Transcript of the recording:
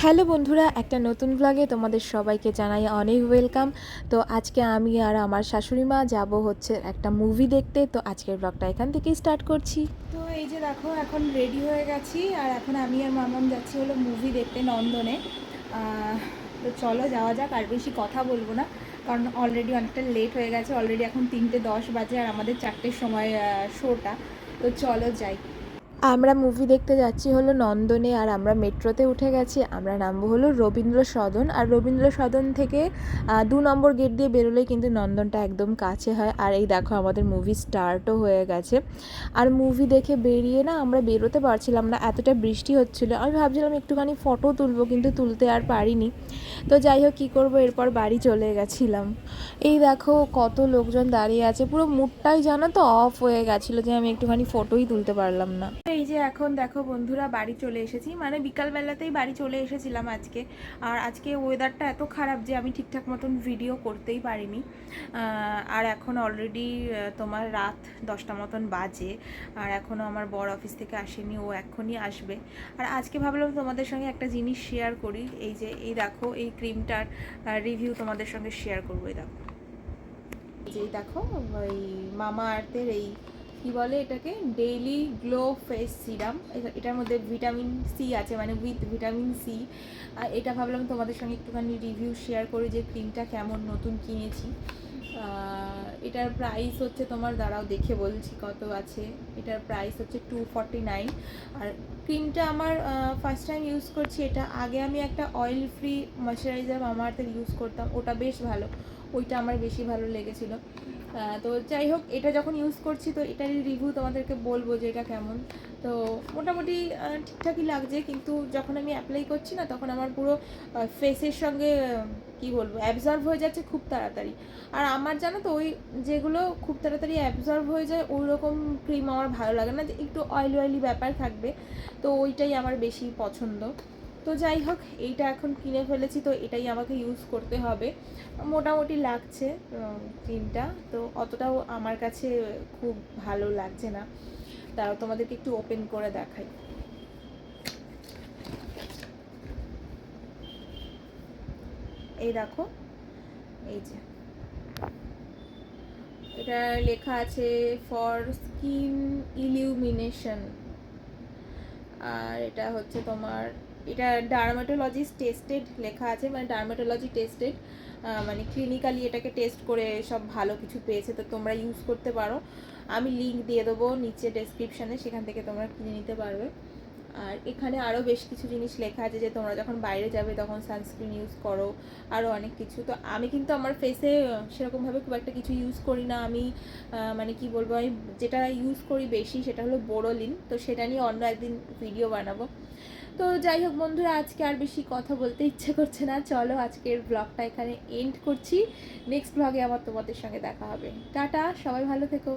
Hello বন্ধুরা, একটা নতুন ব্লগে তোমাদের সবাইকে জানাই অনেক ওয়েলকাম। তো আজকে আমি আর আমার শাশুড়ি মা যাব হচ্ছে একটা মুভি দেখতে। তো আজকের ব্লগটা এখান থেকেই স্টার্ট করছি। তো এই যে দেখো, এখন রেডি হয়ে গেছি আর এখন আমি আর মামাম যাচ্ছি হলো মুভি দেখতে নন্দনে। তো চলো যাওয়া যাক, আর বেশি কথা বলবো না কারণ অলরেডি অনেকটা লেট হয়ে গেছে। অলরেডি এখন 3:10 বাজে আর আমাদের 4টের সময় শোটা। তো চলো যাই। আমরা মুভি দেখতে যাচ্ছি হলো নন্দনে আর আমরা মেট্রোতে উঠে গেছি। আমরা নামবো হলো রবীন্দ্র সদন, আর রবীন্দ্র সদন থেকে 2 নম্বর গেট দিয়ে বেরোলেই কিন্তু নন্দনটা একদম কাছে হয়। আর এই দেখো আমাদের মুভি স্টার্টও হয়ে গেছে। আর মুভি দেখে বেরিয়ে না আমরা বেরোতে পারছিলাম না, এতটা বৃষ্টি হচ্ছিলো। আমি ভাবছিলাম একটুখানি ফটো তুলবো, কিন্তু তুলতে আর পারিনি। তো যাই হোক, কী করবো, এরপর বাড়ি চলে গেছিলাম। এই দেখো কত লোকজন দাঁড়িয়ে আছে, পুরো মুডটাই জানো তো অফ হয়ে গেছিলো যে আমি একটুখানি ফটোই তুলতে পারলাম না। এই যে এখন দেখো বন্ধুরা, বাড়ি চলে এসেছি, মানে বিকালবেলাতেই বাড়ি চলে এসেছিলাম আজকে। আর আজকে ওয়েদারটা এত খারাপ যে আমি ঠিকঠাক মতন ভিডিও করতেই পারিনি। আর এখন অলরেডি তোমার রাত 10টা মতন বাজে, আর এখনও আমার বর অফিস থেকে আসেনি, ও এখনই আসবে। আর আজকে ভাবলাম তোমাদের সঙ্গে একটা জিনিস শেয়ার করি। এই যে এই দেখো, এই ক্রিমটার রিভিউ তোমাদের সঙ্গে শেয়ার করবো। এই দেখো, ওই মামা আর্থের এই কী বলে এটাকে, ডেইলি গ্লো ফেস সিরাম। এটার মধ্যে ভিটামিন সি আছে, মানে উইথ ভিটামিন সি। এটা ভাবলাম তোমাদের সঙ্গে একটুখানি রিভিউ শেয়ার করি যে ক্রিমটা কেমন, নতুন কিনেছি। এটার প্রাইস হচ্ছে তোমার, দাঁড়াও দেখে বলছি কত আছে। এটার প্রাইস হচ্ছে 249। আর ক্রিমটা আমার ফার্স্ট টাইম ইউজ করছি এটা। আগে আমি একটা অয়েল ফ্রি ময়শ্চারাইজার মামা আর্থের ইউজ করতাম, ওটা বেশ ভালো, ওইটা আমার বেশি ভালো লেগেছিলো। তো যাই হোক, এটা যখন ইউজ করছি তো এটারই রিভিউ তোমাদেরকে বলবো যে এটা কেমন। তো মোটামুটি ঠিকঠাকই লাগছে, কিন্তু যখন আমি অ্যাপ্লাই করছি না তখন আমার পুরো ফেসের সঙ্গে কি বলবো, অ্যাবজর্ব হয়ে যাচ্ছে খুব তাড়াতাড়ি। আর আমার জানো তো, ওই যেগুলো খুব তাড়াতাড়ি অ্যাবজর্ব হয়ে যায় ওই রকম ক্রিম আমার ভালো লাগে না, যে একটু অয়েলি অয়েলি ব্যাপার থাকবে, তো ওইটাই আমার বেশি পছন্দ। তো যাই হোক, এইটা এখন কিনে ফেলেছি, তো এটাই আমাকে ইউজ করতে হবে। মোটামুটি লাগছে ক্রিমটা, তো অতটাও আমার কাছে খুব ভালো লাগছে না। তাও তোমাদেরকে একটু ওপেন করে দেখাই। এই দেখো, এই যে এটা লেখা আছে ফর স্কিন ইলিউমিনেশন। আর এটা হচ্ছে তোমার, এটা ডার্মাটোলজিস্ট টেস্টেড লেখা আছে, মানে ডার্মাটোলজি টেস্টেড, মানে ক্লিনিক্যালি এটাকে টেস্ট করে সব ভালো কিছু পেয়েছে, তো তোমরা ইউজ করতে পারো। আমি লিঙ্ক দিয়ে দেবো নিচে ডেসক্রিপশানে, সেখান থেকে তোমরা কিনে নিতে পারবে। আর এখানে আরও বেশ কিছু জিনিস লেখা আছে যে তোমরা যখন বাইরে যাবে তখন সানস্ক্রিন ইউজ করো, আরও অনেক কিছু। তো আমি কিন্তু আমার ফেসে সেরকমভাবে খুব একটা কিছু ইউজ করি না। আমি মানে কি বলবো, আমি যেটা ইউজ করি বেশি সেটা হলো বোরোলিন, তো সেটা নিয়ে অন্য একদিন ভিডিও বানাবো। তো যাই হোক বন্ধুরা, আজকে আর বেশি কথা বলতে ইচ্ছে করছে না, চলো আজকের ব্লগটা এখানে এন্ড করছি। নেক্সট ব্লগে আবার তোমাদের সঙ্গে দেখা হবে। টাটা, সবাই ভালো থেকো।